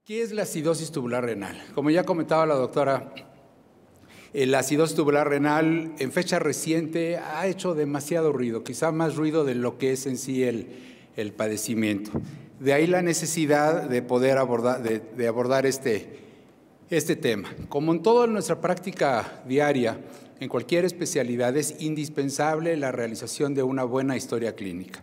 ¿Qué es la acidosis tubular renal? Como ya comentaba la doctora, la acidosis tubular renal en fecha reciente ha hecho demasiado ruido, quizá más ruido de lo que es en sí el padecimiento. De ahí la necesidad de poder abordar este tema. Como en toda nuestra práctica diaria, en cualquier especialidad es indispensable la realización de una buena historia clínica.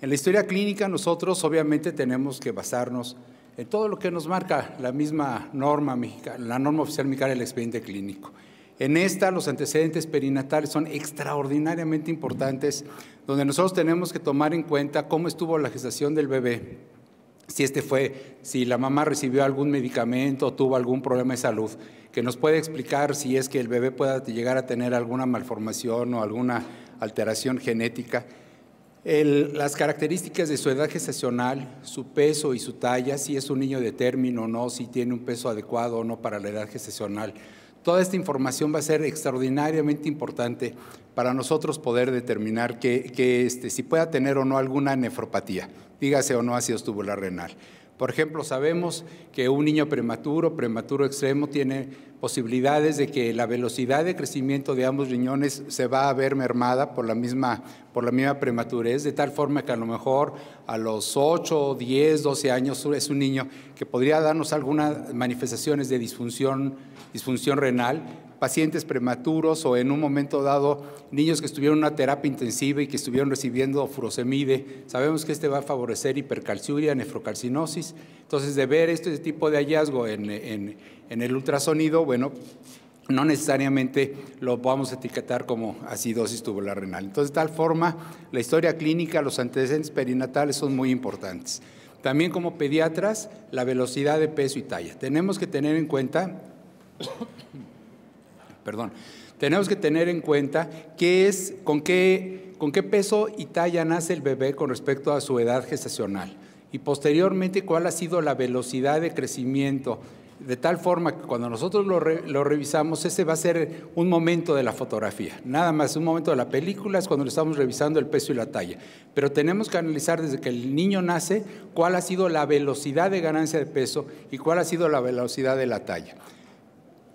En la historia clínica nosotros obviamente tenemos que basarnos en todo lo que nos marca la misma norma mexicana, la norma oficial mexicana del expediente clínico. En esta, los antecedentes perinatales son extraordinariamente importantes, donde nosotros tenemos que tomar en cuenta cómo estuvo la gestación del bebé, si la mamá recibió algún medicamento o tuvo algún problema de salud, que nos puede explicar si es que el bebé pueda llegar a tener alguna malformación o alguna alteración genética. Las características de su edad gestacional, su peso y su talla, si es un niño de término o no, si tiene un peso adecuado o no para la edad gestacional. Toda esta información va a ser extraordinariamente importante para nosotros poder determinar si pueda tener o no alguna nefropatía, dígase o no acidosis tubular renal. Por ejemplo, sabemos que un niño prematuro extremo, tiene posibilidades de que la velocidad de crecimiento de ambos riñones se va a ver mermada por la misma prematurez, de tal forma que a lo mejor a los 8, 10, 12 años es un niño que podría darnos algunas manifestaciones de disfunción renal, pacientes prematuros o en un momento dado niños que estuvieron en una terapia intensiva y que estuvieron recibiendo furosemide. Sabemos que este va a favorecer hipercalciuria, nefrocarcinosis. Entonces, de ver este tipo de hallazgo en el ultrasonido, bueno, no necesariamente lo vamos a etiquetar como acidosis tubular renal. Entonces, de tal forma, la historia clínica, los antecedentes perinatales son muy importantes. También como pediatras, la velocidad de peso y talla. Tenemos que tener en cuenta con qué peso y talla nace el bebé con respecto a su edad gestacional y posteriormente cuál ha sido la velocidad de crecimiento, de tal forma que cuando nosotros lo revisamos, ese va a ser un momento de la fotografía, nada más un momento de la película es cuando le estamos revisando el peso y la talla, pero tenemos que analizar desde que el niño nace cuál ha sido la velocidad de ganancia de peso y cuál ha sido la velocidad de la talla.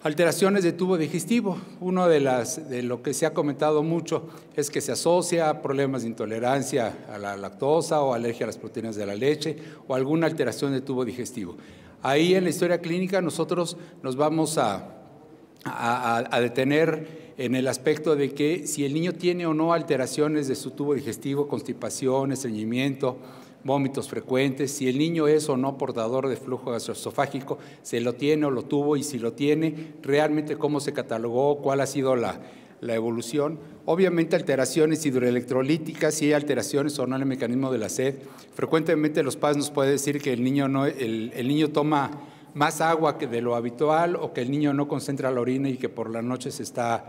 Alteraciones de tubo digestivo. Uno de lo que se ha comentado mucho es que se asocia a problemas de intolerancia a la lactosa o alergia a las proteínas de la leche o alguna alteración de tubo digestivo. Ahí en la historia clínica nosotros nos vamos a detener en el aspecto de que si el niño tiene o no alteraciones de su tubo digestivo, constipación, estreñimiento, vómitos frecuentes, si el niño es o no portador de flujo gastroesofágico, se lo tiene o lo tuvo y si lo tiene, realmente cómo se catalogó, cuál ha sido la evolución. Obviamente alteraciones hidroelectrolíticas, si hay alteraciones o no en el mecanismo de la sed. Frecuentemente los padres nos pueden decir que el niño toma más agua que de lo habitual o que el niño no concentra la orina y que por la noche se está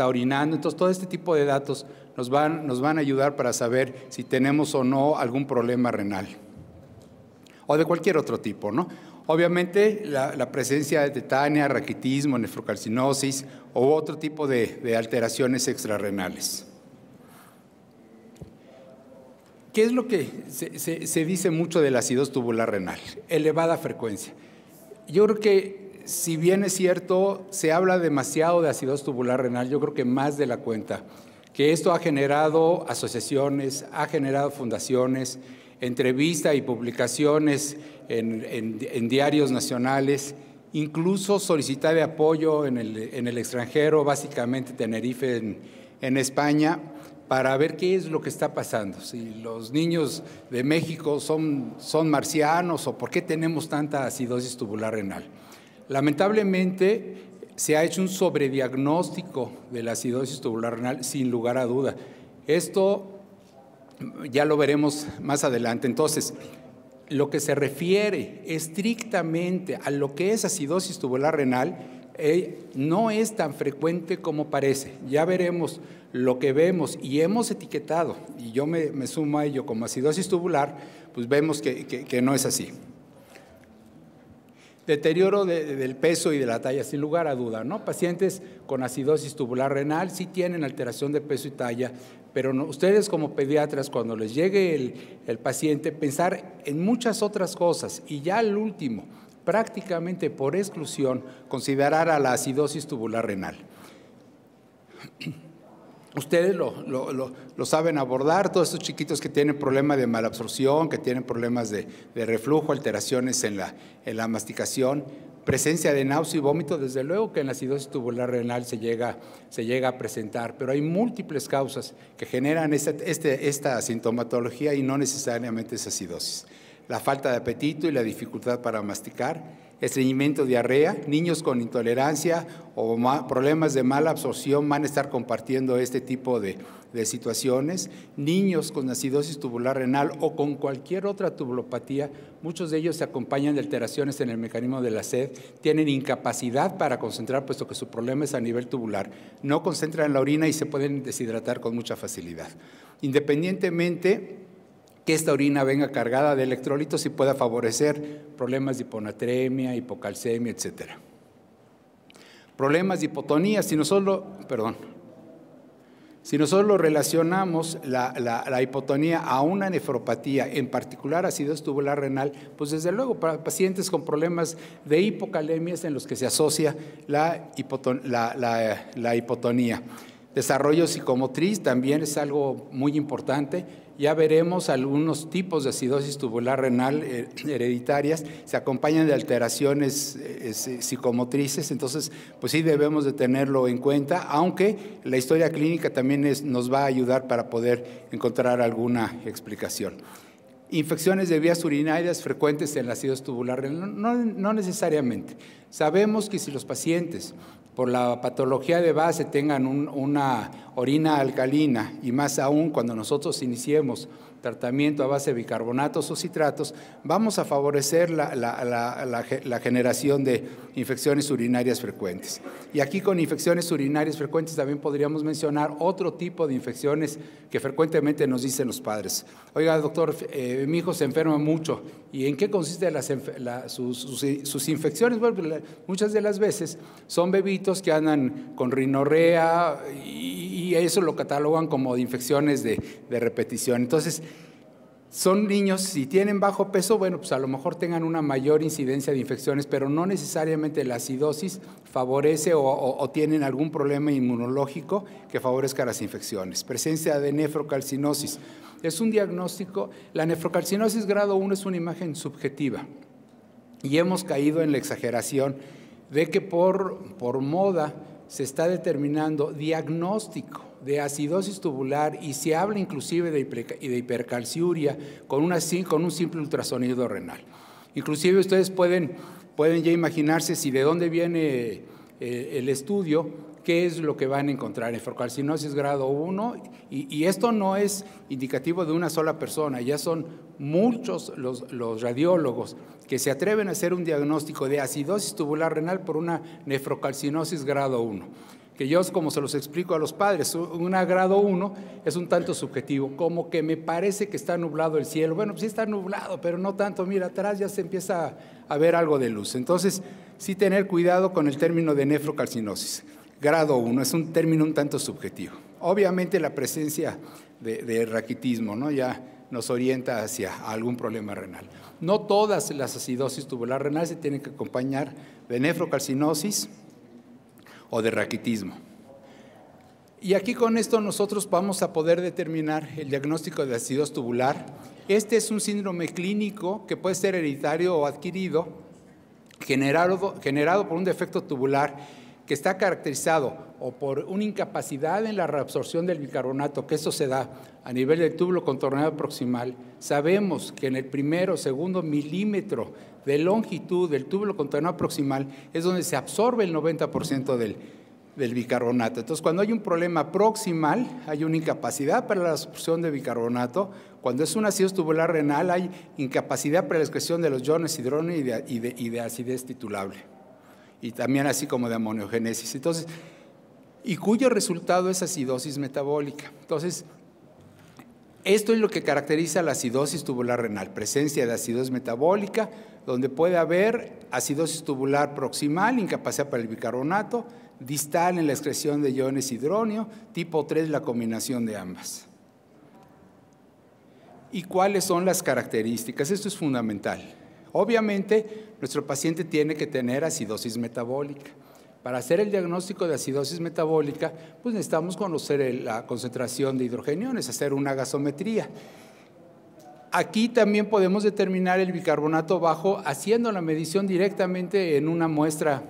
orinando. Entonces, todo este tipo de datos nos van a ayudar para saber si tenemos o no algún problema renal o de cualquier otro tipo, ¿no? Obviamente, la presencia de tetania, raquitismo, nefrocarcinosis u otro tipo de alteraciones extrarrenales. ¿Qué es lo que se dice mucho de la acidosis tubular renal? Elevada frecuencia. Yo creo que si bien es cierto, se habla demasiado de acidosis tubular renal, yo creo que más de la cuenta, que esto ha generado asociaciones, ha generado fundaciones, entrevistas y publicaciones en diarios nacionales, incluso solicitar de apoyo en el extranjero, básicamente Tenerife en España, para ver qué es lo que está pasando, si los niños de México son marcianos o por qué tenemos tanta acidosis tubular renal. Lamentablemente se ha hecho un sobrediagnóstico de la acidosis tubular renal sin lugar a duda. Esto ya lo veremos más adelante. Entonces, lo que se refiere estrictamente a lo que es acidosis tubular renal no es tan frecuente como parece. Ya veremos lo que vemos y hemos etiquetado, y yo me sumo a ello como acidosis tubular, pues vemos que no es así. Deterioro del peso y de la talla, sin lugar a duda, ¿no? Pacientes con acidosis tubular renal sí tienen alteración de peso y talla, pero no, ustedes como pediatras, cuando les llegue el paciente, pensar en muchas otras cosas y ya al último, prácticamente por exclusión, considerar a la acidosis tubular renal. Ustedes lo saben abordar, todos estos chiquitos que tienen problemas de malabsorción, que tienen problemas de reflujo, alteraciones en la masticación, presencia de náusea y vómito, desde luego que en la acidosis tubular renal se llega a presentar, pero hay múltiples causas que generan esta sintomatología y no necesariamente esa acidosis. La falta de apetito y la dificultad para masticar, estreñimiento, diarrea, niños con intolerancia o problemas de mala absorción van a estar compartiendo este tipo de situaciones. Niños con acidosis tubular renal o con cualquier otra tubulopatía, muchos de ellos se acompañan de alteraciones en el mecanismo de la sed, tienen incapacidad para concentrar, puesto que su problema es a nivel tubular, no concentran la orina y se pueden deshidratar con mucha facilidad. Independientemente que esta orina venga cargada de electrolitos y pueda favorecer problemas de hiponatremia, hipocalcemia, etcétera. Problemas de hipotonía, si nosotros relacionamos la hipotonía a una nefropatía, en particular acidosis tubular renal, pues desde luego para pacientes con problemas de hipocalemias en los que se asocia la hipotonía. Desarrollo psicomotriz también es algo muy importante. Ya veremos algunos tipos de acidosis tubular renal hereditarias, se acompañan de alteraciones psicomotrices, entonces pues sí debemos de tenerlo en cuenta, aunque la historia clínica también nos va a ayudar para poder encontrar alguna explicación. Infecciones de vías urinarias frecuentes en la acidosis tubular renal, no necesariamente. Sabemos que si los pacientes por la patología de base tengan una orina alcalina, y más aún cuando nosotros iniciemos tratamiento a base de bicarbonatos o citratos, vamos a favorecer la generación de infecciones urinarias frecuentes. Y aquí con infecciones urinarias frecuentes también podríamos mencionar otro tipo de infecciones que frecuentemente nos dicen los padres. Oiga, doctor, mi hijo se enferma mucho. ¿Y en qué consiste sus infecciones? Bueno, muchas de las veces son bebitos que andan con rinorrea y eso lo catalogan como de infecciones de repetición. Entonces, son niños, si tienen bajo peso, bueno, pues a lo mejor tengan una mayor incidencia de infecciones, pero no necesariamente la acidosis favorece o tienen algún problema inmunológico que favorezca las infecciones. Presencia de nefrocalcinosis. Es un diagnóstico, la nefrocalcinosis grado 1 es una imagen subjetiva y hemos caído en la exageración de que por moda se está determinando diagnóstico de acidosis tubular y se habla inclusive de hipercalciuria con un simple ultrasonido renal. Inclusive ustedes pueden ya imaginarse si de dónde viene el estudio, qué es lo que van a encontrar. Nefrocalcinosis grado 1, y esto no es indicativo de una sola persona, ya son muchos los radiólogos que se atreven a hacer un diagnóstico de acidosis tubular renal por una nefrocalcinosis grado 1. Que yo, como se los explico a los padres, una grado 1 es un tanto subjetivo, como que me parece que está nublado el cielo. Bueno, pues sí está nublado, pero no tanto. Mira, atrás ya se empieza a ver algo de luz. Entonces, sí tener cuidado con el término de nefrocalcinosis. Grado 1 es un término un tanto subjetivo. Obviamente la presencia de raquitismo, ¿no? Ya nos orienta hacia algún problema renal. No todas las acidosis tubular renal se tienen que acompañar de nefrocalcinosis o de raquitismo. Y aquí con esto nosotros vamos a poder determinar el diagnóstico de acidosis tubular. Este es un síndrome clínico que puede ser hereditario o adquirido, generado por un defecto tubular que está caracterizado o por una incapacidad en la reabsorción del bicarbonato, que eso se da a nivel del túbulo contorneado proximal. Sabemos que en el primero o segundo milímetro de longitud del túbulo contorneado proximal es donde se absorbe el 90% del bicarbonato. Entonces, cuando hay un problema proximal, hay una incapacidad para la absorción de bicarbonato. Cuando es una acidosis tubular renal, hay incapacidad para la excreción de los iones hidrógeno y de acidez titulable, y también así como de amoniogénesis. Entonces, y cuyo resultado es acidosis metabólica. Entonces, esto es lo que caracteriza la acidosis tubular renal, presencia de acidosis metabólica, donde puede haber acidosis tubular proximal, incapacidad para el bicarbonato, distal en la excreción de iones hidróneo, tipo 3 la combinación de ambas. ¿Y cuáles son las características? Esto es fundamental. Obviamente, nuestro paciente tiene que tener acidosis metabólica. Para hacer el diagnóstico de acidosis metabólica, pues necesitamos conocer la concentración de hidrogeniones, hacer una gasometría. Aquí también podemos determinar el bicarbonato bajo haciendo la medición directamente en una muestra,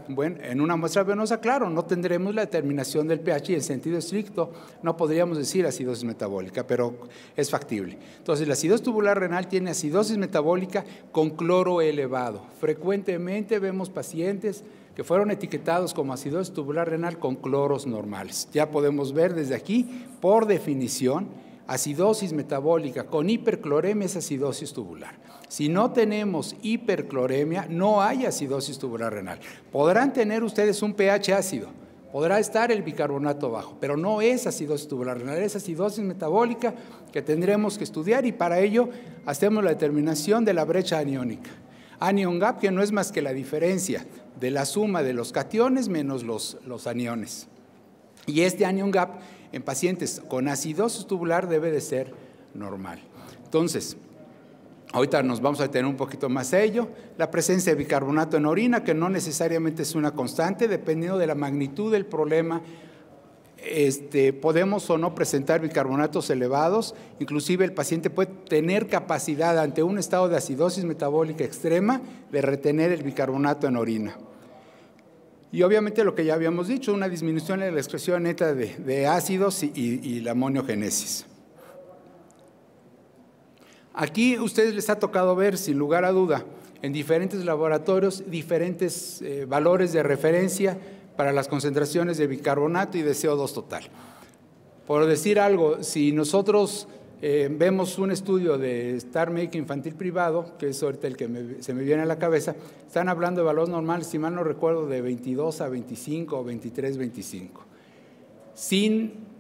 venosa. Claro, no tendremos la determinación del pH y en sentido estricto no podríamos decir acidosis metabólica, pero es factible. Entonces, la acidosis tubular renal tiene acidosis metabólica con cloro elevado. Frecuentemente vemos pacientes que fueron etiquetados como acidosis tubular renal con cloros normales. Ya podemos ver desde aquí, por definición, acidosis metabólica con hipercloremia es acidosis tubular. Si no tenemos hipercloremia, no hay acidosis tubular renal. Podrán tener ustedes un pH ácido, podrá estar el bicarbonato bajo, pero no es acidosis tubular renal, es acidosis metabólica que tendremos que estudiar y para ello hacemos la determinación de la brecha aniónica. Anion gap, que no es más que la diferencia de la suma de los cationes menos los aniones. Y este anion gap en pacientes con acidosis tubular debe de ser normal. Entonces, ahorita nos vamos a detener un poquito más a ello. La presencia de bicarbonato en orina, que no necesariamente es una constante, dependiendo de la magnitud del problema, podemos o no presentar bicarbonatos elevados. Inclusive el paciente puede tener capacidad ante un estado de acidosis metabólica extrema de retener el bicarbonato en orina. Y obviamente lo que ya habíamos dicho, una disminución en la excreción neta de ácidos y la amoniogénesis. Aquí a ustedes les ha tocado ver, sin lugar a duda, en diferentes laboratorios, diferentes valores de referencia para las concentraciones de bicarbonato y de CO2 total. Por decir algo, si nosotros vemos un estudio de Star Médica Infantil Privado, que es ahorita el que se me viene a la cabeza, están hablando de valores normales, si mal no recuerdo, de 22 a 25 o 23, 25, sin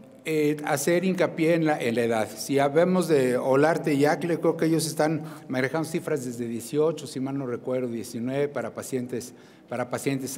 hacer hincapié en la edad. Si hablamos de Olarte y Acle, creo que ellos están manejando cifras desde 18, si mal no recuerdo, 19 para pacientes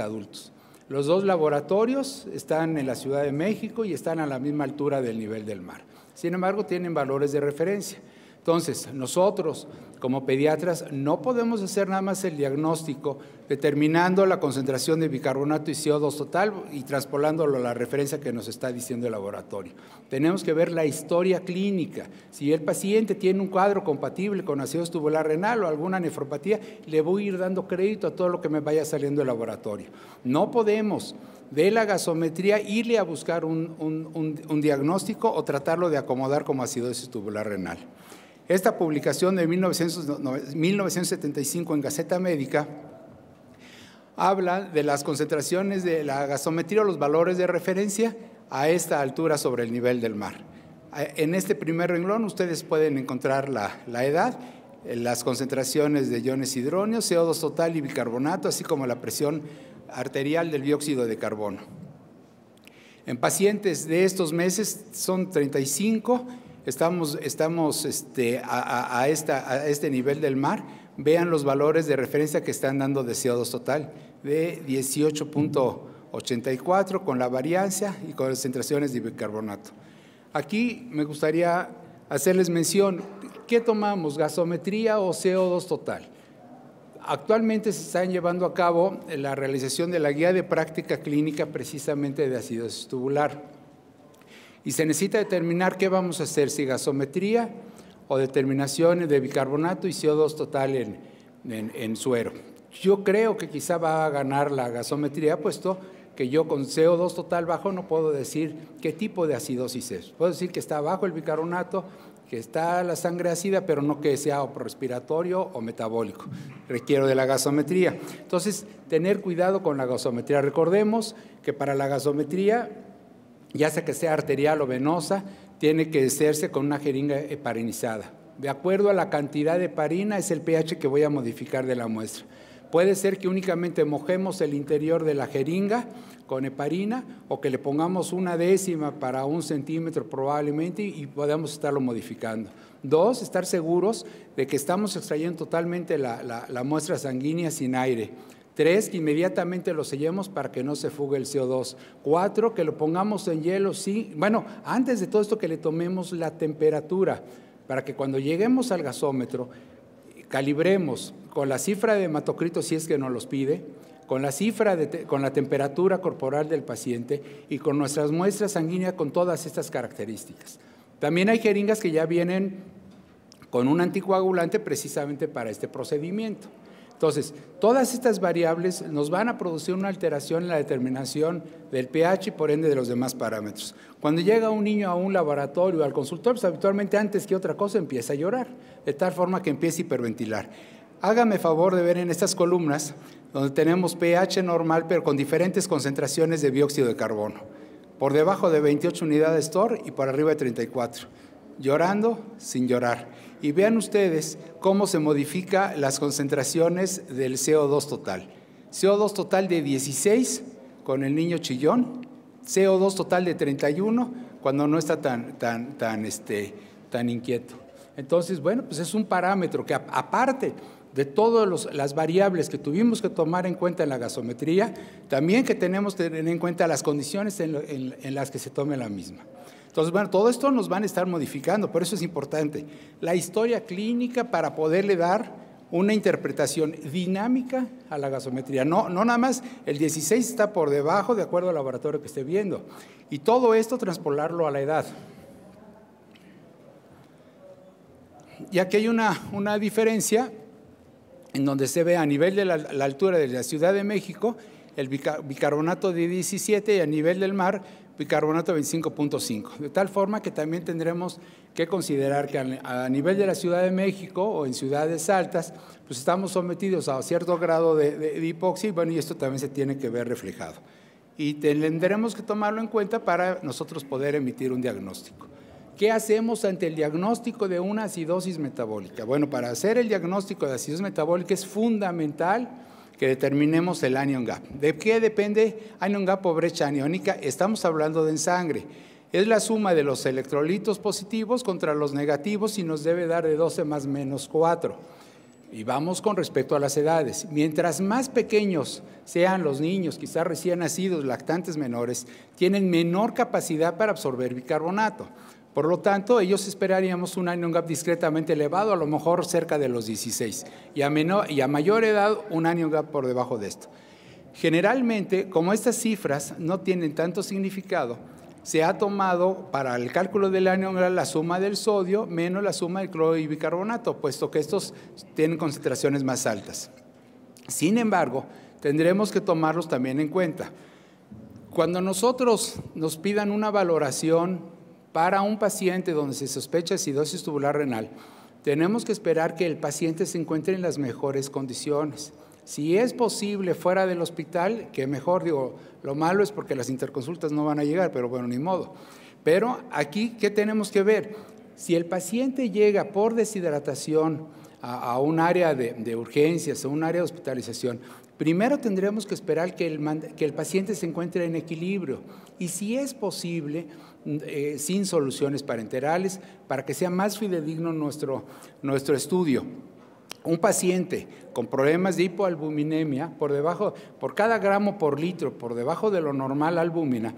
adultos. Los dos laboratorios están en la Ciudad de México y están a la misma altura del nivel del mar. Sin embargo, tienen valores de referencia. Entonces, nosotros como pediatras no podemos hacer nada más el diagnóstico determinando la concentración de bicarbonato y CO2 total y traspolándolo a la referencia que nos está diciendo el laboratorio. Tenemos que ver la historia clínica. Si el paciente tiene un cuadro compatible con acidosis tubular renal o alguna nefropatía, le voy a ir dando crédito a todo lo que me vaya saliendo del laboratorio. No podemos de la gasometría irle a buscar un diagnóstico o tratarlo de acomodar como acidosis tubular renal. Esta publicación de 1975 en Gaceta Médica habla de las concentraciones de la gasometría o los valores de referencia a esta altura sobre el nivel del mar. En este primer renglón ustedes pueden encontrar la edad, las concentraciones de iones hidróneos, CO2 total y bicarbonato, así como la presión arterial del dióxido de carbono. En pacientes de estos meses son 35, estamos a este nivel del mar. Vean los valores de referencia que están dando de CO2 total, de 18.84 con la variancia y con concentraciones de bicarbonato. Aquí me gustaría hacerles mención, ¿qué tomamos? ¿Gasometría o CO2 total? Actualmente se están llevando a cabo la realización de la guía de práctica clínica precisamente de acidosis tubular. Y se necesita determinar qué vamos a hacer, si gasometría o determinaciones de bicarbonato y CO2 total en suero. Yo creo que quizá va a ganar la gasometría, puesto que yo con CO2 total bajo no puedo decir qué tipo de acidosis es. Puedo decir que está bajo el bicarbonato, que está la sangre ácida, pero no que sea o respiratorio o metabólico. Requiero de la gasometría. Entonces, tener cuidado con la gasometría. Recordemos que para la gasometría, ya sea que sea arterial o venosa, tiene que hacerse con una jeringa heparinizada. De acuerdo a la cantidad de heparina, es el pH que voy a modificar de la muestra. Puede ser que únicamente mojemos el interior de la jeringa con heparina o que le pongamos 1/10 para 1 centímetro probablemente y podamos estarlo modificando. 2, estar seguros de que estamos extrayendo totalmente la muestra sanguínea sin aire. 3, que inmediatamente lo sellemos para que no se fugue el CO2. 4, que lo pongamos en hielo, sí. Bueno, antes de todo esto que le tomemos la temperatura para que cuando lleguemos al gasómetro, calibremos con la cifra de hematocrito si es que nos los pide, con la cifra, con la temperatura corporal del paciente y con nuestras muestras sanguíneas con todas estas características. También hay jeringas que ya vienen con un anticoagulante precisamente para este procedimiento. Entonces, todas estas variables nos van a producir una alteración en la determinación del pH y por ende de los demás parámetros. Cuando llega un niño a un laboratorio, al consultorio, pues habitualmente antes que otra cosa empieza a llorar, de tal forma que empieza a hiperventilar. Hágame favor de ver en estas columnas donde tenemos pH normal, pero con diferentes concentraciones de dióxido de carbono. Por debajo de 28 unidades TOR y por arriba de 34. Llorando sin llorar. Y vean ustedes cómo se modifican las concentraciones del CO2 total. CO2 total de 16 con el niño chillón, CO2 total de 31 cuando no está tan inquieto. Entonces, bueno, pues es un parámetro que aparte de todas las variables que tuvimos que tomar en cuenta en la gasometría, también que tenemos que tener en cuenta las condiciones en las que se tome la misma. Entonces, bueno, todo esto nos van a estar modificando, por eso es importante la historia clínica para poderle dar una interpretación dinámica a la gasometría. No nada más el 16 está por debajo de acuerdo al laboratorio que esté viendo. Y todo esto transpolarlo a la edad. Y aquí hay una diferencia en donde se ve a nivel de la altura de la Ciudad de México el bicarbonato de 17 y a nivel del mar bicarbonato de 25.5. De tal forma que también tendremos que considerar que a nivel de la Ciudad de México o en ciudades altas, pues estamos sometidos a cierto grado de hipoxia, bueno, y esto también se tiene que ver reflejado. Y tendremos que tomarlo en cuenta para nosotros poder emitir un diagnóstico. ¿Qué hacemos ante el diagnóstico de una acidosis metabólica? Bueno, para hacer el diagnóstico de acidosis metabólica es fundamental que determinemos el anion gap. ¿De qué depende anion gap o brecha aniónica? Estamos hablando de en sangre. Es la suma de los electrolitos positivos contra los negativos y nos debe dar de 12 más menos 4. Y vamos con respecto a las edades. Mientras más pequeños sean los niños, quizás recién nacidos, lactantes menores, tienen menor capacidad para absorber bicarbonato. Por lo tanto, ellos esperaríamos un anion gap discretamente elevado, a lo mejor cerca de los 16, y a mayor edad un anion gap por debajo de esto. Generalmente, como estas cifras no tienen tanto significado, se ha tomado para el cálculo del anion gap la suma del sodio menos la suma del cloro y bicarbonato, puesto que estos tienen concentraciones más altas. Sin embargo, tendremos que tomarlos también en cuenta. Cuando nosotros nos pidan una valoración para un paciente donde se sospecha acidosis tubular renal, tenemos que esperar que el paciente se encuentre en las mejores condiciones. Si es posible fuera del hospital, que mejor, digo, lo malo es porque las interconsultas no van a llegar, pero bueno, ni modo. Pero aquí, ¿qué tenemos que ver? Si el paciente llega por deshidratación a un área de urgencias, a un área de hospitalización, primero tendremos que esperar que el paciente se encuentre en equilibrio y si es posible, sin soluciones parenterales, para que sea más fidedigno nuestro estudio. Un paciente con problemas de hipoalbuminemia, por cada gramo por litro, por debajo de lo normal albúmina,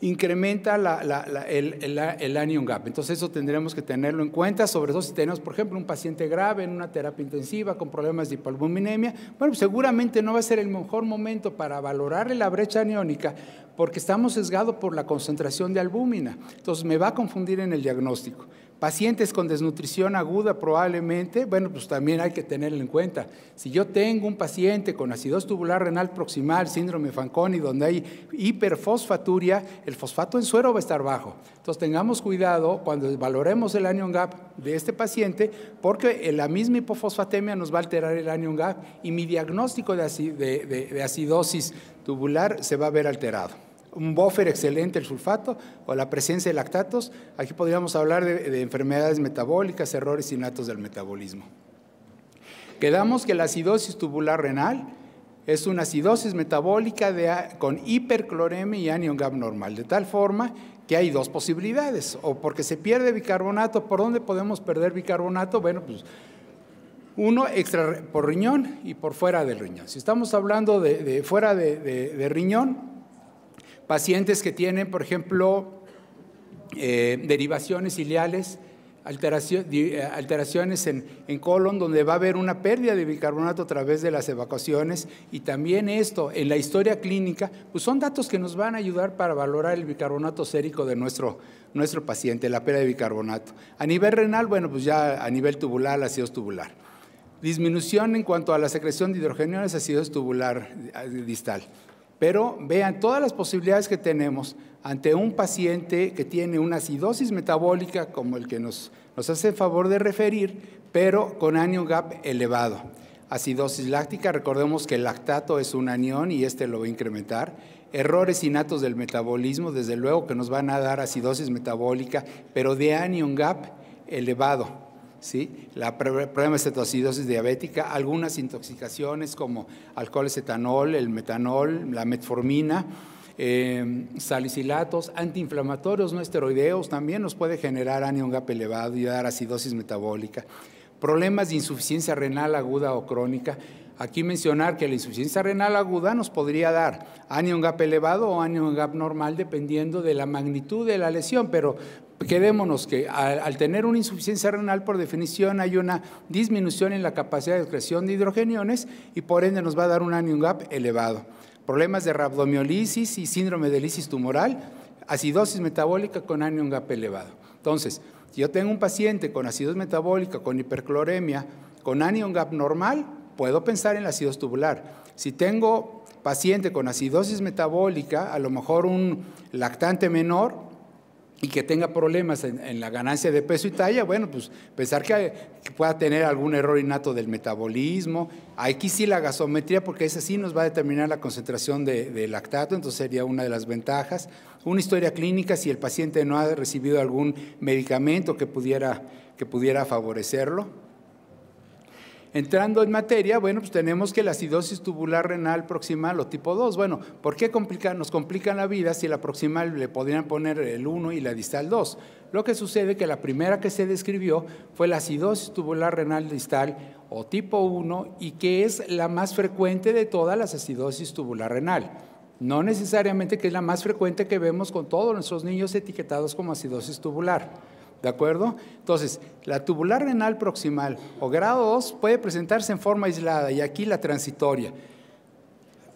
incrementa el anion gap. Entonces eso tendremos que tenerlo en cuenta, sobre todo si tenemos, por ejemplo, un paciente grave en una terapia intensiva con problemas de hipoalbuminemia. Bueno, seguramente no va a ser el mejor momento para valorarle la brecha aniónica porque estamos sesgados por la concentración de albúmina. Entonces me va a confundir en el diagnóstico. Pacientes con desnutrición aguda probablemente, bueno, pues también hay que tenerlo en cuenta. Si yo tengo un paciente con acidosis tubular renal proximal, síndrome Fanconi, donde hay hiperfosfaturia, el fosfato en suero va a estar bajo. Entonces tengamos cuidado cuando valoremos el anion gap de este paciente, porque la misma hipofosfatemia nos va a alterar el anion gap y mi diagnóstico de acidosis tubular se va a ver alterado. Un buffer excelente el sulfato o la presencia de lactatos. Aquí podríamos hablar de enfermedades metabólicas, errores innatos del metabolismo. Quedamos que la acidosis tubular renal es una acidosis metabólica con hipercloremia y anion gap normal, de tal forma que hay dos posibilidades, o porque se pierde bicarbonato. ¿Por dónde podemos perder bicarbonato? Bueno, pues uno extra por riñón y por fuera del riñón. Si estamos hablando de fuera de riñón, pacientes que tienen, por ejemplo, derivaciones ileales alteraciones en colon, donde va a haber una pérdida de bicarbonato a través de las evacuaciones, y también esto en la historia clínica, pues son datos que nos van a ayudar para valorar el bicarbonato sérico de nuestro paciente, la pérdida de bicarbonato. A nivel renal, bueno, pues ya a nivel tubular, la acidosis tubular. Disminución en cuanto a la secreción de hidrogeniones, acidosis tubular distal. Pero vean todas las posibilidades que tenemos ante un paciente que tiene una acidosis metabólica como el que nos hace el favor de referir, pero con anion gap elevado. Acidosis láctica, recordemos que el lactato es un anión y este lo va a incrementar. Errores innatos del metabolismo, desde luego que nos van a dar acidosis metabólica, pero de anion gap elevado. ¿Sí? Problema de cetoacidosis diabética, algunas intoxicaciones como alcoholes etanol, el metanol, la metformina, salicilatos, antiinflamatorios no esteroideos, también nos puede generar anion gap elevado y dar acidosis metabólica. Problemas de insuficiencia renal aguda o crónica. Aquí mencionar que la insuficiencia renal aguda nos podría dar anion gap elevado o anion gap normal dependiendo de la magnitud de la lesión, pero quedémonos que al tener una insuficiencia renal, por definición, hay una disminución en la capacidad de excreción de hidrogeniones y por ende nos va a dar un anion gap elevado. Problemas de rhabdomiolisis y síndrome de lisis tumoral, acidosis metabólica con anion gap elevado. Entonces, si yo tengo un paciente con acidosis metabólica, con hipercloremia, con anion gap normal, puedo pensar en la acidosis tubular. Si tengo paciente con acidosis metabólica, a lo mejor un lactante menor, y que tenga problemas en la ganancia de peso y talla, bueno, pues pensar que pueda tener algún error innato del metabolismo. Aquí sí la gasometría, porque esa sí nos va a determinar la concentración de lactato, entonces sería una de las ventajas. Una historia clínica si el paciente no ha recibido algún medicamento que pudiera favorecerlo. Entrando en materia, bueno, pues tenemos que la acidosis tubular renal proximal o tipo 2. Bueno, ¿por qué nos complican la vida si la proximal le podrían poner el 1 y la distal 2? Lo que sucede es que la primera que se describió fue la acidosis tubular renal distal o tipo 1 y que es la más frecuente de todas las acidosis tubular renal. No necesariamente que es la más frecuente que vemos con todos nuestros niños etiquetados como acidosis tubular. ¿De acuerdo? Entonces, la tubular renal proximal o grado 2 puede presentarse en forma aislada y aquí la transitoria.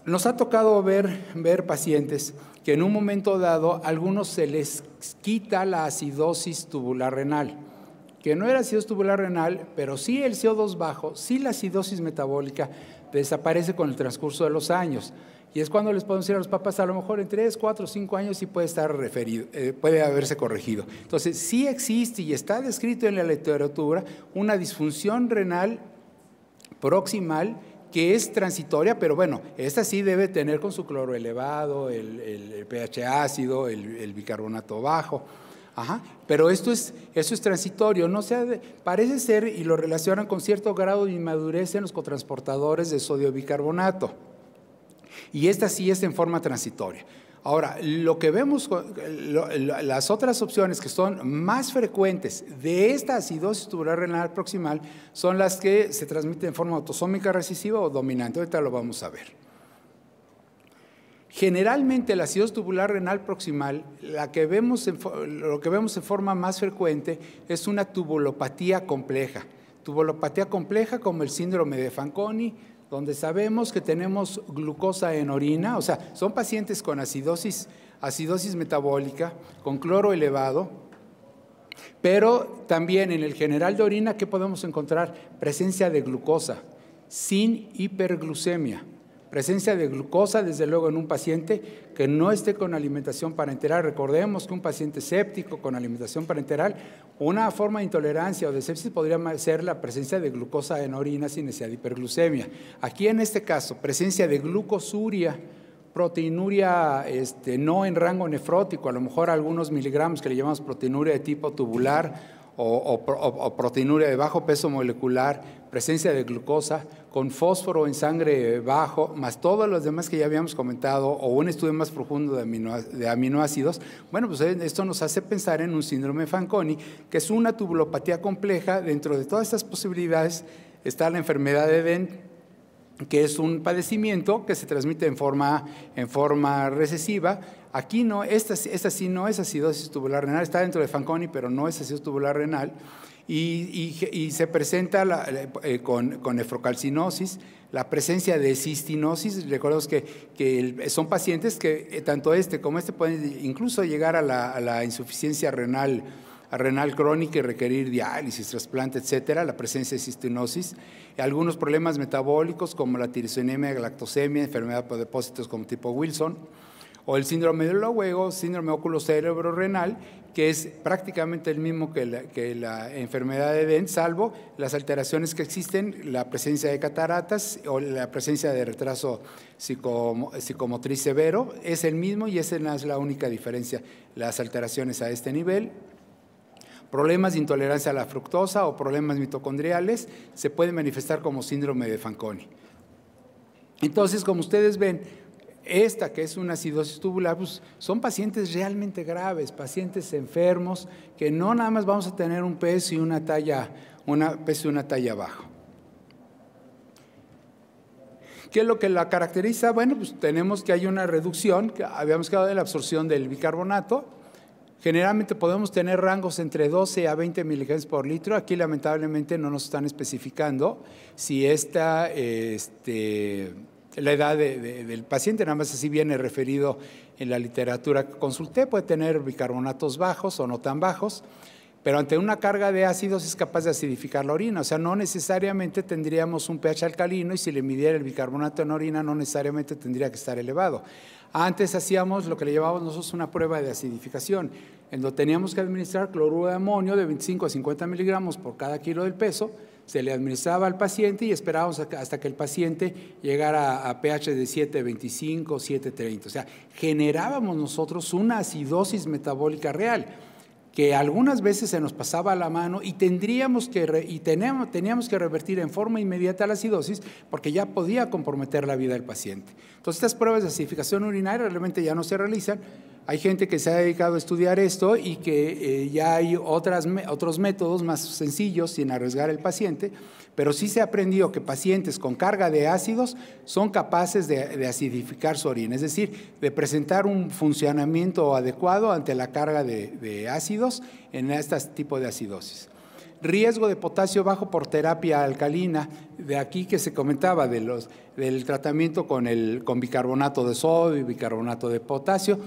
Nos ha tocado ver pacientes que en un momento dado a algunos se les quita la acidosis tubular renal, que no era acidosis tubular renal, pero sí el CO2 bajo, sí la acidosis metabólica desaparece con el transcurso de los años. Y es cuando les podemos decir a los papás, a lo mejor en 3, 4, 5 años sí puede estar referido, puede haberse corregido. Entonces, sí existe y está descrito en la literatura una disfunción renal proximal que es transitoria, pero bueno, esta sí debe tener con su cloro elevado, el pH ácido, el bicarbonato bajo. Ajá, pero eso es transitorio, no parece ser y lo relacionan con cierto grado de inmadurez en los cotransportadores de sodio bicarbonato. Y esta sí es en forma transitoria. Ahora, lo que vemos, las otras opciones que son más frecuentes de esta acidosis tubular renal proximal son las que se transmiten en forma autosómica recesiva o dominante. Ahorita lo vamos a ver. Generalmente la acidosis tubular renal proximal, lo que vemos en forma más frecuente es una tubulopatía compleja. Tubulopatía compleja como el síndrome de Fanconi, donde sabemos que tenemos glucosa en orina, o sea, son pacientes con acidosis metabólica, con cloro elevado, pero también en el general de orina, ¿qué podemos encontrar? Presencia de glucosa, sin hiperglucemia. Presencia de glucosa, desde luego, en un paciente que no esté con alimentación parenteral. Recordemos que un paciente séptico con alimentación parenteral, una forma de intolerancia o de sepsis podría ser la presencia de glucosa en orina sin necesidad de hiperglucemia. Aquí, en este caso, presencia de glucosuria, proteinuria no en rango nefrótico, a lo mejor algunos miligramos que le llamamos proteinuria de tipo tubular, o proteinuria de bajo peso molecular, presencia de glucosa, con fósforo en sangre bajo, más todos los demás que ya habíamos comentado, o un estudio más profundo de aminoácidos. Bueno, pues esto nos hace pensar en un síndrome de Fanconi, que es una tubulopatía compleja. Dentro de todas estas posibilidades está la enfermedad de Venn, que es un padecimiento que se transmite en forma recesiva. Aquí no, esta sí no es acidosis tubular renal, está dentro de Fanconi, pero no es acidosis tubular renal. Y se presenta con nefrocalcinosis, la presencia de cistinosis. Recordemos que son pacientes que tanto como pueden incluso llegar a la insuficiencia renal crónica y requerir diálisis, trasplante, etcétera, la presencia de cistinosis. Algunos problemas metabólicos como la tirosinemia, galactosemia, enfermedad por depósitos como tipo Wilson, o el síndrome del Loewe, síndrome óculo-cerebro-renal, que es prácticamente el mismo que la enfermedad de Dent, salvo las alteraciones que existen, la presencia de cataratas o la presencia de retraso psicomotriz severo. Es el mismo y esa es la única diferencia, las alteraciones a este nivel. Problemas de intolerancia a la fructosa o problemas mitocondriales se pueden manifestar como síndrome de Fanconi. Entonces, como ustedes ven, esta que es una acidosis tubular, pues son pacientes realmente graves, pacientes enfermos, que no nada más vamos a tener un peso y una talla baja. ¿Qué es lo que la caracteriza? Bueno, pues tenemos que hay una reducción, que habíamos quedado de la absorción del bicarbonato. Generalmente podemos tener rangos entre 12 a 20 miligramos por litro. Aquí lamentablemente no nos están especificando si la edad del paciente, nada más así viene referido en la literatura que consulté. Puede tener bicarbonatos bajos o no tan bajos, pero ante una carga de ácidos es capaz de acidificar la orina. O sea, no necesariamente tendríamos un pH alcalino y si le midiera el bicarbonato en orina no necesariamente tendría que estar elevado. Antes hacíamos lo que le llamábamos nosotros una prueba de acidificación, en donde teníamos que administrar cloruro de amonio de 25 a 50 miligramos por cada kilo del peso. Se le administraba al paciente y esperábamos hasta que el paciente llegara a pH de 7.25, 7.30. O sea, generábamos nosotros una acidosis metabólica real, que algunas veces se nos pasaba a la mano y teníamos que revertir en forma inmediata la acidosis porque ya podía comprometer la vida del paciente. Entonces, estas pruebas de acidificación urinaria realmente ya no se realizan. Hay gente que se ha dedicado a estudiar esto y que ya hay otros métodos más sencillos sin arriesgar al paciente, pero sí se aprendió que pacientes con carga de ácidos son capaces de acidificar su orina, es decir, de presentar un funcionamiento adecuado ante la carga de ácidos en este tipo de acidosis. Riesgo de potasio bajo por terapia alcalina, de aquí que se comentaba del tratamiento con bicarbonato de sodio y bicarbonato de potasio.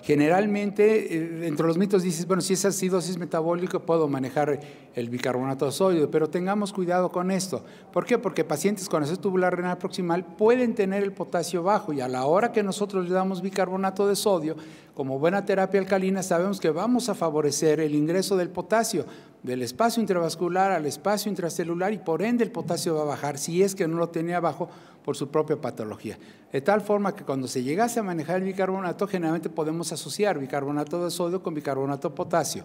Generalmente, dentro de los mitos dices, bueno, si es acidosis metabólica puedo manejar el bicarbonato de sodio, pero tengamos cuidado con esto. ¿Por qué? Porque pacientes con acidosis tubular renal proximal pueden tener el potasio bajo y a la hora que nosotros le damos bicarbonato de sodio, como buena terapia alcalina, sabemos que vamos a favorecer el ingreso del potasio del espacio intravascular al espacio intracelular y por ende el potasio va a bajar si es que no lo tenía bajo por su propia patología. De tal forma que cuando se llegase a manejar el bicarbonato, generalmente podemos asociar bicarbonato de sodio con bicarbonato de potasio.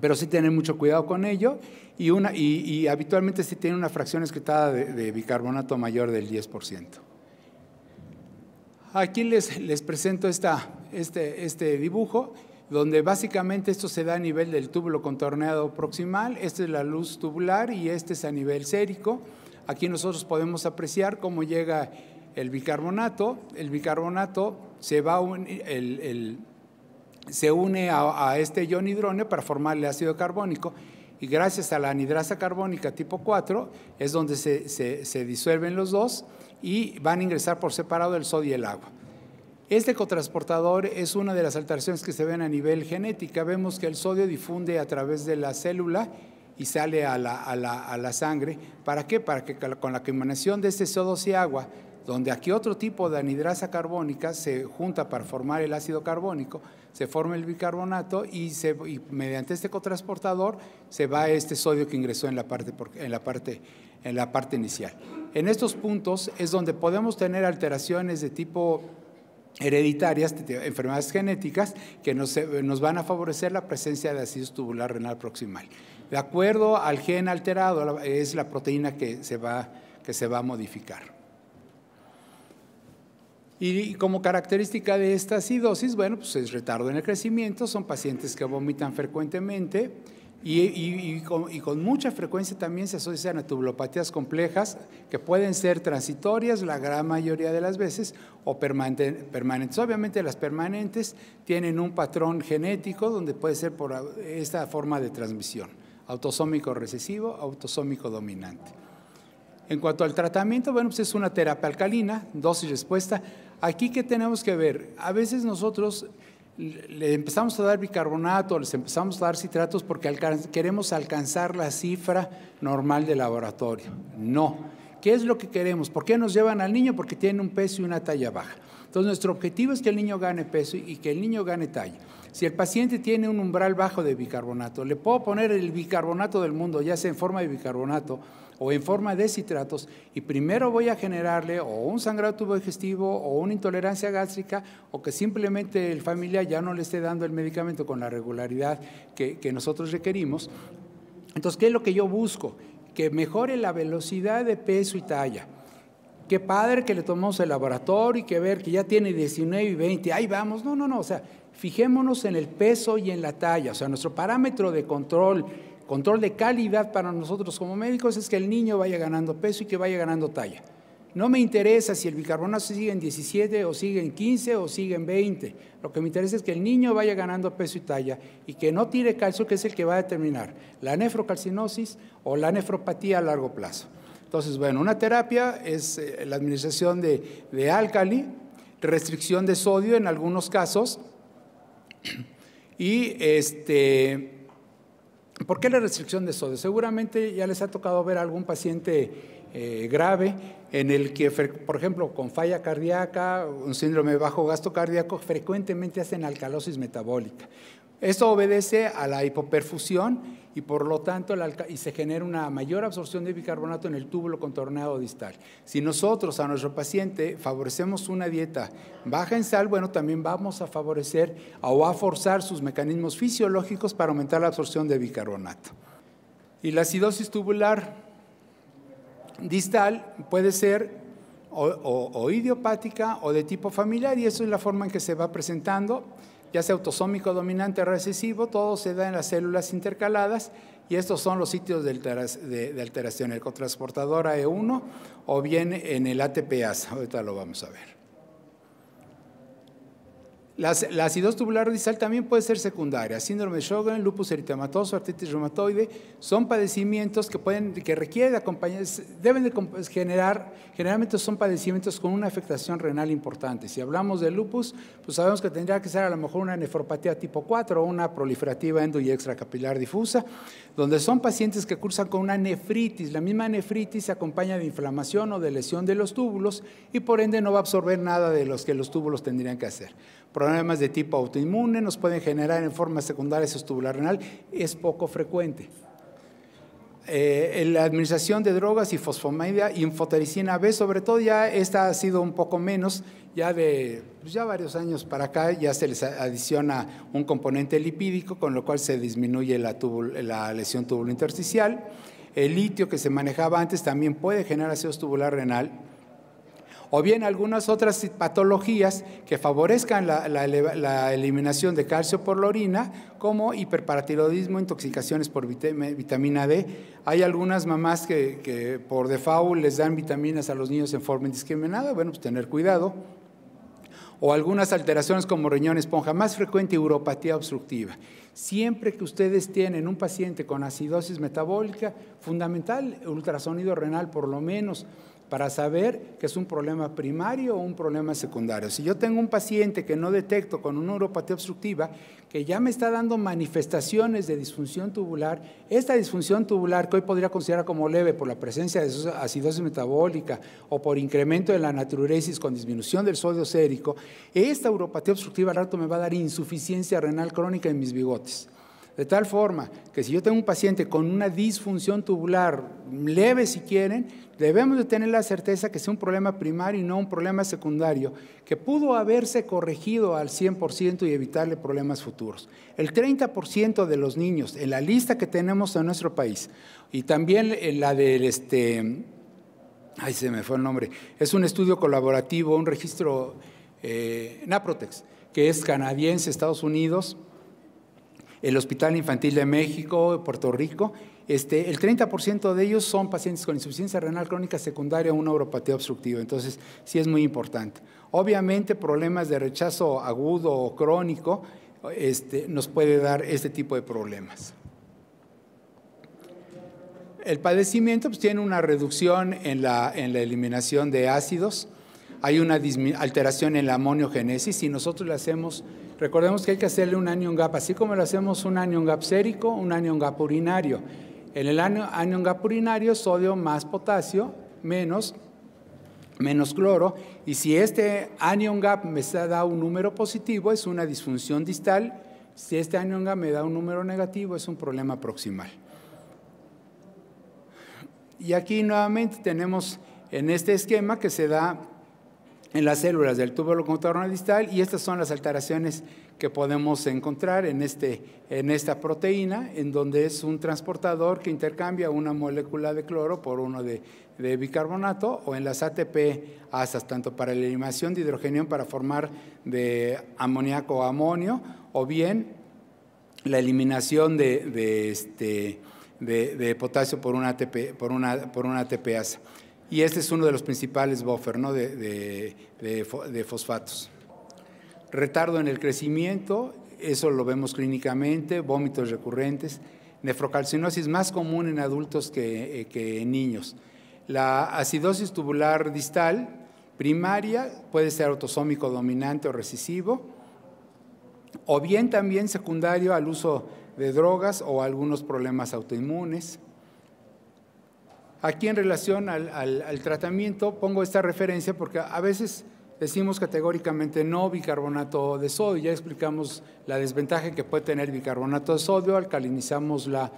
Pero sí tener mucho cuidado con ello y habitualmente sí tiene una fracción excretada de bicarbonato mayor del 10%. Aquí les presento este dibujo, donde básicamente esto se da a nivel del túbulo contorneado proximal. Esta es la luz tubular y este es a nivel sérico. Aquí nosotros podemos apreciar cómo llega el bicarbonato. El bicarbonato se une a este ion hidrógeno para formar el ácido carbónico y gracias a la anidrasa carbónica tipo 4 es donde se disuelven los dos y van a ingresar por separado el sodio y el agua. Este cotransportador es una de las alteraciones que se ven a nivel genética. Vemos que el sodio difunde a través de la célula y sale a la sangre. ¿Para qué? Para que con la combinación de este CO2 y agua, donde aquí otro tipo de anhidrasa carbónica se junta para formar el ácido carbónico, se forma el bicarbonato y mediante este cotransportador se va este sodio que ingresó en la parte inicial. En estos puntos es donde podemos tener alteraciones de tipo hereditarias, enfermedades genéticas que nos van a favorecer la presencia de acidosis tubular renal proximal. De acuerdo al gen alterado, es la proteína que se va a modificar. Y como característica de esta acidosis, bueno, pues es retardo en el crecimiento, son pacientes que vomitan frecuentemente, Y con mucha frecuencia también se asocian a tubulopatías complejas que pueden ser transitorias la gran mayoría de las veces o permanentes. Obviamente las permanentes tienen un patrón genético donde puede ser por esta forma de transmisión, autosómico recesivo, autosómico dominante. En cuanto al tratamiento, bueno, pues es una terapia alcalina, dosis respuesta. Aquí, ¿qué tenemos que ver? A veces nosotros le empezamos a dar bicarbonato, les empezamos a dar citratos porque queremos alcanzar la cifra normal de laboratorio. No. ¿Qué es lo que queremos? ¿Por qué nos llevan al niño? Porque tiene un peso y una talla baja. Entonces, nuestro objetivo es que el niño gane peso y que el niño gane talla. Si el paciente tiene un umbral bajo de bicarbonato, le puedo poner el bicarbonato del mundo, ya sea en forma de bicarbonato o en forma de citratos, y primero voy a generarle o un sangrado tubo digestivo o una intolerancia gástrica, o que simplemente el familiar ya no le esté dando el medicamento con la regularidad que nosotros requerimos. Entonces, ¿qué es lo que yo busco? Que mejore la velocidad de peso y talla. Qué padre que le tomamos el laboratorio y que ver que ya tiene 19 y 20, ahí vamos. No, o sea, fijémonos en el peso y en la talla. O sea, nuestro parámetro de control de calidad para nosotros como médicos es que el niño vaya ganando peso y que vaya ganando talla. No me interesa si el bicarbonato sigue en 17 o sigue en 15 o sigue en 20. Lo que me interesa es que el niño vaya ganando peso y talla y que no tire calcio, que es el que va a determinar la nefrocalcinosis o la nefropatía a largo plazo. Entonces, bueno, una terapia es la administración de álcali, restricción de sodio en algunos casos. Y ¿por qué la restricción de sodio? Seguramente ya les ha tocado ver a algún paciente grave en el que, por ejemplo, con falla cardíaca, un síndrome de bajo gasto cardíaco, frecuentemente hacen alcalosis metabólica. Esto obedece a la hipoperfusión y por lo tanto y se genera una mayor absorción de bicarbonato en el túbulo contorneado distal. Si nosotros a nuestro paciente favorecemos una dieta baja en sal, bueno, también vamos a favorecer o a forzar sus mecanismos fisiológicos para aumentar la absorción de bicarbonato. Y la acidosis tubular distal puede ser o idiopática o de tipo familiar, y eso es la forma en que se va presentando, ya sea autosómico dominante recesivo, todo se da en las células intercaladas, y estos son los sitios de alteración, el cotransportador AE1 o bien en el ATPase. Ahorita lo vamos a ver. La acidosis tubular distal también puede ser secundaria. Síndrome de Sjögren, lupus eritematoso, artritis reumatoide, son padecimientos que requieren de acompañamiento, deben de generalmente son padecimientos con una afectación renal importante. Si hablamos de lupus, pues sabemos que tendría que ser a lo mejor una nefropatía tipo 4 o una proliferativa endo y extracapilar difusa, donde son pacientes que cursan con una nefritis. La misma nefritis se acompaña de inflamación o de lesión de los túbulos y por ende no va a absorber nada de los que los túbulos tendrían que hacer. Problemas de tipo autoinmune nos pueden generar en forma secundaria acidosis tubular renal, es poco frecuente. La administración de drogas y fosfomida, infotericina B, sobre todo ya esta ha sido un poco menos, ya varios años para acá ya se les adiciona un componente lipídico, con lo cual se disminuye la lesión tubulointersticial. El litio que se manejaba antes también puede generar acidosis tubular renal, o bien algunas otras patologías que favorezcan la eliminación de calcio por la orina, como hiperparatiroidismo, intoxicaciones por vitamina D. Hay algunas mamás que por default les dan vitaminas a los niños en forma indiscriminada, bueno, pues tener cuidado. O algunas alteraciones como riñón esponja, más frecuente uropatía obstructiva. Siempre que ustedes tienen un paciente con acidosis metabólica, fundamental ultrasonido renal por lo menos, para saber que es un problema primario o un problema secundario. Si yo tengo un paciente que no detecto con una uropatía obstructiva, que ya me está dando manifestaciones de disfunción tubular, esta disfunción tubular que hoy podría considerar como leve por la presencia de acidosis metabólica o por incremento de la natriuresis con disminución del sodio sérico, esta uropatía obstructiva al rato me va a dar insuficiencia renal crónica en mis bigotes. De tal forma que si yo tengo un paciente con una disfunción tubular leve, si quieren, debemos de tener la certeza que sea un problema primario y no un problema secundario, que pudo haberse corregido al 100% y evitarle problemas futuros. El 30% de los niños en la lista que tenemos en nuestro país, y también en la del, ay, se me fue el nombre, es un estudio colaborativo, un registro NAPROTEX, que es canadiense, Estados Unidos. el Hospital Infantil de México, Puerto Rico, el 30% de ellos son pacientes con insuficiencia renal crónica secundaria a una uropatía obstructiva. Entonces, sí es muy importante. Obviamente, problemas de rechazo agudo o crónico nos puede dar este tipo de problemas. El padecimiento pues, tiene una reducción en la eliminación de ácidos, hay una alteración en la amoniogénesis. Si nosotros le hacemos, recordemos que hay que hacerle un anion gap, así como le hacemos un anion gap sérico, un anion gap urinario. En el anion gap urinario, sodio más potasio, menos cloro, y si este anion gap me da un número positivo, es una disfunción distal. Si este anion gap me da un número negativo, es un problema proximal. Y aquí nuevamente tenemos en este esquema que se da en las células del túbulo contorno distal, y estas son las alteraciones que podemos encontrar en esta proteína, en donde es un transportador que intercambia una molécula de cloro por uno de bicarbonato, o en las ATP-asas, tanto para la eliminación de hidrogenión para formar de amoníaco o amonio, o bien la eliminación de potasio por una ATP-asa. Y este es uno de los principales buffer, ¿no? de fosfatos. Retardo en el crecimiento, eso lo vemos clínicamente, vómitos recurrentes, nefrocalcinosis más común en adultos que en niños. La acidosis tubular distal primaria puede ser autosómico dominante o recesivo, o bien también secundario al uso de drogas o algunos problemas autoinmunes. Aquí en relación al tratamiento pongo esta referencia porque a veces decimos categóricamente no bicarbonato de sodio. Ya explicamos la desventaja que puede tener bicarbonato de sodio, alcalinizamos la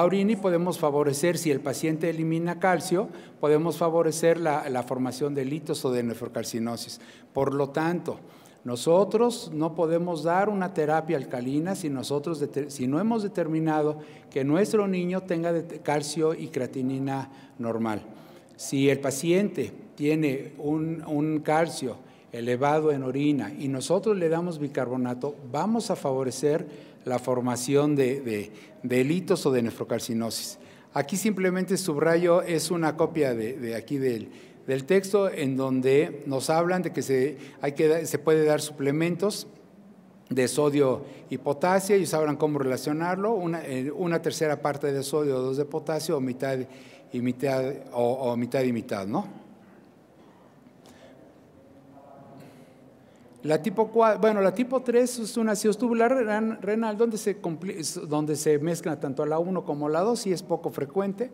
orina y podemos favorecer, si el paciente elimina calcio, podemos favorecer la formación de litos o de nefrocalcinosis. Por lo tanto, nosotros no podemos dar una terapia alcalina si no hemos determinado que nuestro niño tenga calcio y creatinina normal. Si el paciente tiene un calcio elevado en orina y nosotros le damos bicarbonato, vamos a favorecer la formación de litos o de nefrocalcinosis. Aquí simplemente subrayo, es una copia de aquí del texto en donde nos hablan de que se puede dar suplementos de sodio y potasio, y sabrán cómo relacionarlo, una tercera parte de sodio, 2 de potasio, o mitad y mitad, ¿no? La tipo 4, bueno, la tipo 3 es una acidosis tubular renal donde se mezcla tanto la 1 como la 2 y es poco frecuente.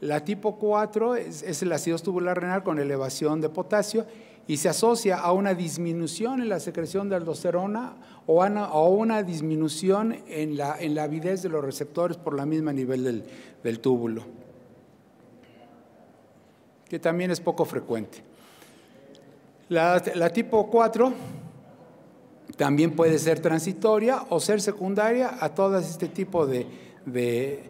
La tipo 4 es la acidosis tubular renal con elevación de potasio y se asocia a una disminución en la secreción de aldosterona o una disminución en la avidez de los receptores por la misma nivel del túbulo, que también es poco frecuente. La tipo 4 también puede ser transitoria o ser secundaria a todo este tipo de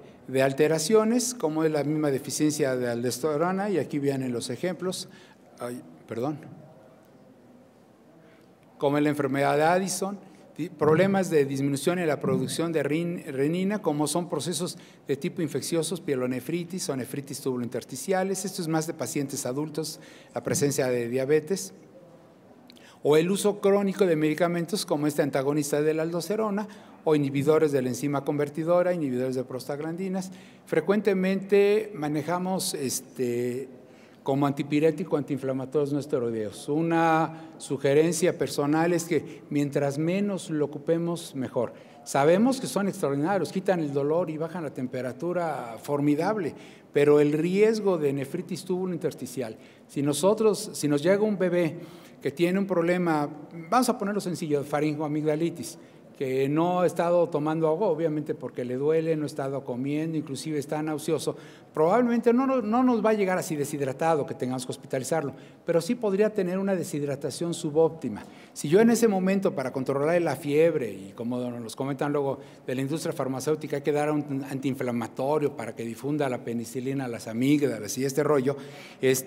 alteraciones, como es la misma deficiencia de aldosterona, y aquí vienen los ejemplos, como la enfermedad de Addison, problemas de disminución en la producción de renina, como son procesos de tipo infecciosos, pielonefritis o nefritis tubulointersticiales. Esto es más de pacientes adultos, la presencia de diabetes, o el uso crónico de medicamentos como este antagonista de la aldosterona o inhibidores de la enzima convertidora, inhibidores de prostaglandinas. Frecuentemente manejamos como antipirético, antiinflamatorios no esteroideos. Una sugerencia personal es que mientras menos lo ocupemos, mejor. Sabemos que son extraordinarios, quitan el dolor y bajan la temperatura, formidable, pero el riesgo de nefritis tubulointersticial, si nos llega un bebé que tiene un problema, vamos a ponerlo sencillo, faringoamigdalitis, que no ha estado tomando agua, obviamente porque le duele, no ha estado comiendo, inclusive está nauseoso, probablemente no nos va a llegar así deshidratado que tengamos que hospitalizarlo, pero sí podría tener una deshidratación subóptima. Si yo en ese momento, para controlar la fiebre, y como nos comentan luego de la industria farmacéutica, hay que dar un antiinflamatorio para que difunda la penicilina a las amígdalas y este rollo,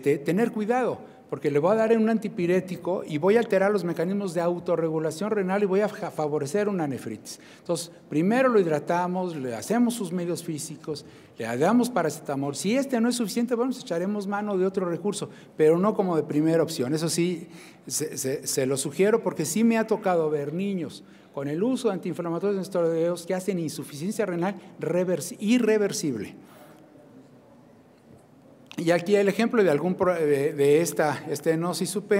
tener cuidado, porque le voy a dar un antipirético y voy a alterar los mecanismos de autorregulación renal y voy a favorecer una nefritis. Entonces, primero lo hidratamos, le hacemos sus medios físicos, le damos paracetamol. Si este no es suficiente, bueno, pues echaremos mano de otro recurso, pero no como de primera opción. Eso sí, se lo sugiero porque sí me ha tocado ver niños con el uso de antiinflamatorios no esteroideos que hacen insuficiencia renal irreversible. Y aquí el ejemplo de esta estenosis UP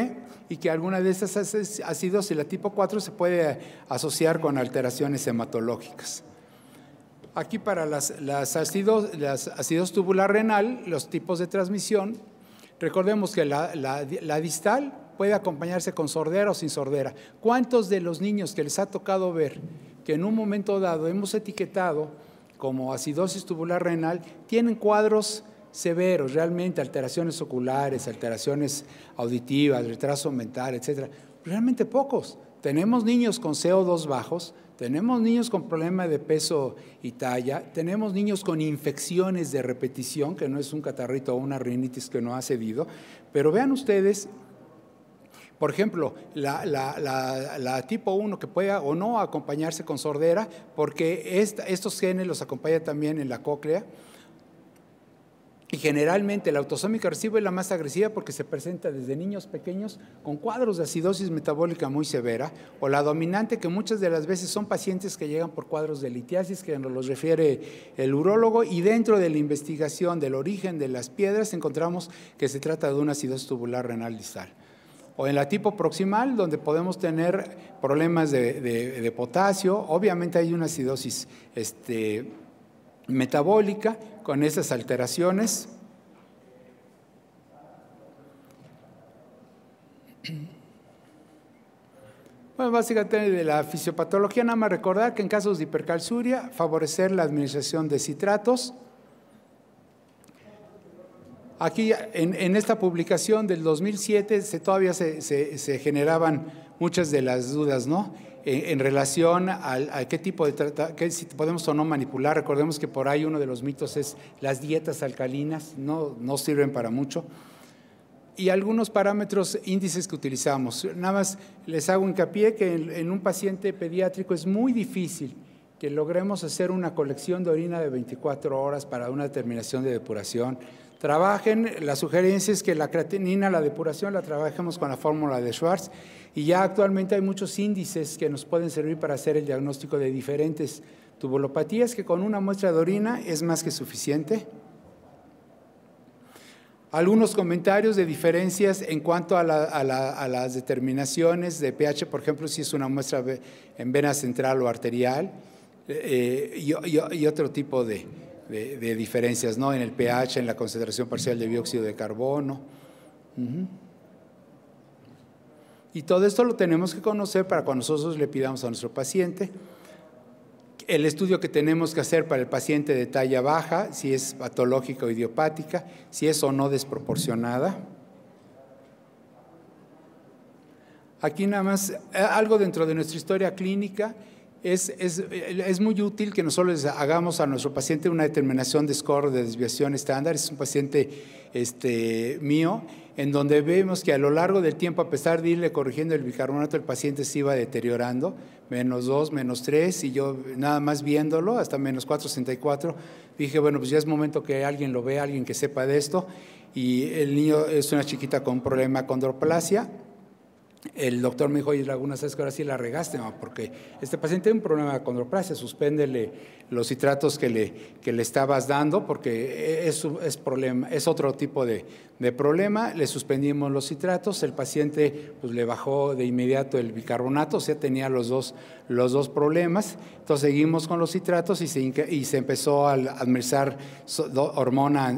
y que alguna de estas acidosis, la tipo 4, se puede asociar con alteraciones hematológicas. Aquí para las acidosis tubular renal, los tipos de transmisión, recordemos que la distal puede acompañarse con sordera o sin sordera. ¿Cuántos de los niños que les ha tocado ver que en un momento dado hemos etiquetado como acidosis tubular renal tienen cuadros severos, realmente alteraciones oculares, alteraciones auditivas, retraso mental, etcétera? Realmente pocos. Tenemos niños con CO2 bajos, tenemos niños con problema de peso y talla, tenemos niños con infecciones de repetición, que no es un catarrito o una rinitis que no ha cedido, pero vean ustedes, por ejemplo, la tipo 1 que pueda o no acompañarse con sordera, porque estos genes los acompaña también en la cóclea. Y generalmente la autosómica recesiva es la más agresiva porque se presenta desde niños pequeños con cuadros de acidosis metabólica muy severa, o la dominante, que muchas de las veces son pacientes que llegan por cuadros de litiasis, que nos los refiere el urólogo, y dentro de la investigación del origen de las piedras encontramos que se trata de una acidosis tubular renal distal. O en la tipo proximal, donde podemos tener problemas de potasio, obviamente hay una acidosis metabólica con esas alteraciones. Bueno, básicamente de la fisiopatología, nada más recordar que en casos de hipercalciuria, favorecer la administración de citratos. Aquí, en esta publicación del 2007, todavía se generaban muchas de las dudas, ¿no? En relación a qué tipo de si podemos o no manipular. Recordemos que por ahí uno de los mitos es las dietas alcalinas, no sirven para mucho. Y algunos parámetros, índices que utilizamos. Nada más les hago hincapié que en un paciente pediátrico es muy difícil que logremos hacer una colección de orina de 24 horas para una determinación de depuración. Trabajen, la sugerencia es que la creatinina, la depuración, la trabajemos con la fórmula de Schwartz, y ya actualmente hay muchos índices que nos pueden servir para hacer el diagnóstico de diferentes tubulopatías, que con una muestra de orina es más que suficiente. Algunos comentarios de diferencias en cuanto a las determinaciones de pH, por ejemplo, si es una muestra en vena central o arterial, y otro tipo de diferencias, ¿no? En el pH, en la concentración parcial de dióxido de carbono. Y todo esto lo tenemos que conocer para cuando nosotros le pidamos a nuestro paciente. El estudio que tenemos que hacer para el paciente de talla baja, si es patológica o idiopática, si es o no desproporcionada. Aquí nada más, algo dentro de nuestra historia clínica. Es muy útil que nosotros hagamos a nuestro paciente una determinación de score de desviación estándar. Es un paciente mío, en donde vemos que a lo largo del tiempo, a pesar de irle corrigiendo el bicarbonato, el paciente se iba deteriorando, -2, -3, y yo nada más viéndolo, hasta -4,64, dije, bueno, pues ya es momento que alguien lo vea, alguien que sepa de esto, y el niño es una chiquita con un problema de condroplasia. El doctor me dijo, oye, Laguna, ¿sabes que ahora sí la regaste? No, porque este paciente tiene un problema de condroplasia, suspéndele los citratos que le estabas dando, porque es otro tipo de problema. Le suspendimos los citratos, el paciente pues, le bajó de inmediato el bicarbonato, o sea, tenía los dos problemas. Entonces seguimos con los citratos y se empezó a administrar hormona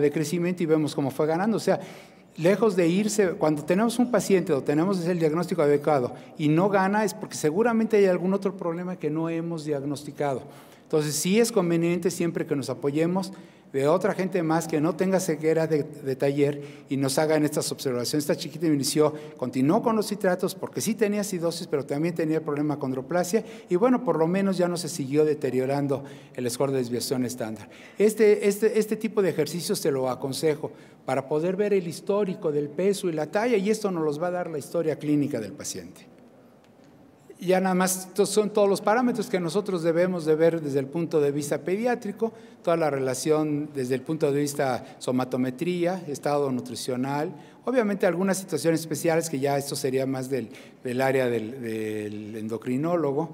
de crecimiento, y vemos cómo fue ganando. O sea, lejos de irse, cuando tenemos un paciente o tenemos el diagnóstico adecuado y no gana, es porque seguramente hay algún otro problema que no hemos diagnosticado. Entonces, sí es conveniente siempre que nos apoyemos de otra gente más que no tenga ceguera de taller y nos hagan estas observaciones. Esta chiquita continuó con los citratos porque sí tenía acidosis, pero también tenía problema con condroplasia y bueno, por lo menos ya no se siguió deteriorando el score de desviación estándar. Este tipo de ejercicios te lo aconsejo para poder ver el histórico del peso y la talla, y esto nos los va a dar la historia clínica del paciente. Ya nada más, estos son todos los parámetros que nosotros debemos de ver desde el punto de vista pediátrico, toda la relación desde el punto de vista somatometría, estado nutricional, obviamente algunas situaciones especiales que ya esto sería más del área del endocrinólogo.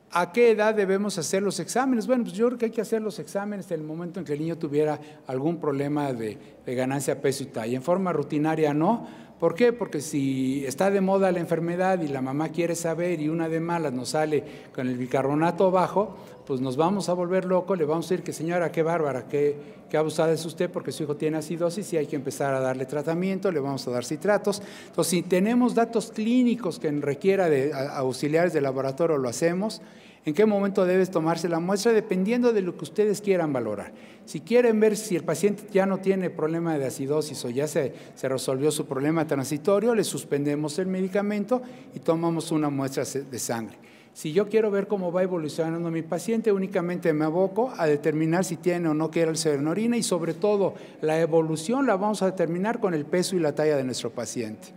¿A qué edad debemos hacer los exámenes? Bueno, pues yo creo que hay que hacer los exámenes en el momento en que el niño tuviera algún problema de ganancia, peso y talla. En forma rutinaria no. ¿Por qué? Porque si está de moda la enfermedad y la mamá quiere saber y una de malas nos sale con el bicarbonato bajo, pues nos vamos a volver locos, le vamos a decir que señora, qué bárbara, qué abusada es usted porque su hijo tiene acidosis y hay que empezar a darle tratamiento, le vamos a dar citratos. Entonces, si tenemos datos clínicos que requiera de auxiliares de laboratorio, lo hacemos. ¿En qué momento debe tomarse la muestra? Dependiendo de lo que ustedes quieran valorar. Si quieren ver si el paciente ya no tiene problema de acidosis o ya se resolvió su problema transitorio, le suspendemos el medicamento y tomamos una muestra de sangre. Si yo quiero ver cómo va evolucionando mi paciente, únicamente me aboco a determinar si tiene o no cálculo en orina y sobre todo la evolución la vamos a determinar con el peso y la talla de nuestro paciente.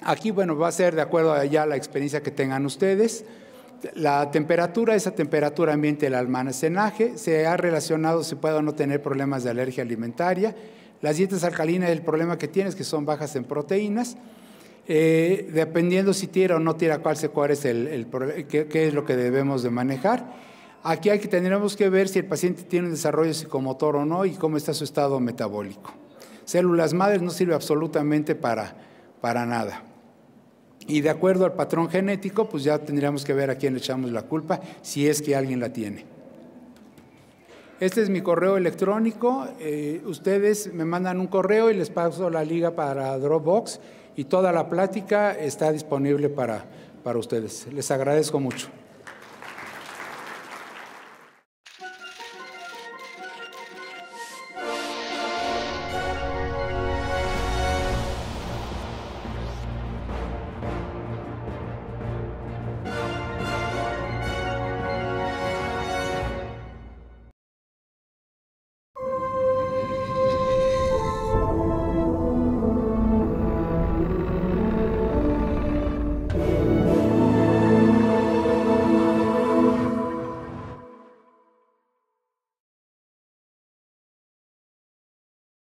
Aquí, bueno, va a ser de acuerdo a ya la experiencia que tengan ustedes. La temperatura, esa temperatura ambiente del almacenaje, se ha relacionado si puede o no tener problemas de alergia alimentaria. Las dietas alcalinas, el problema que tiene es que son bajas en proteínas. Dependiendo si tira o no tira, cuál es qué es lo que debemos de manejar. Aquí tendremos que ver si el paciente tiene un desarrollo psicomotor o no y cómo está su estado metabólico. Células madres no sirve absolutamente para nada. Y de acuerdo al patrón genético, pues ya tendríamos que ver a quién le echamos la culpa, si es que alguien la tiene. Este es mi correo electrónico. Ustedes me mandan un correo y les paso la liga para Dropbox y toda la plática está disponible para ustedes. Les agradezco mucho.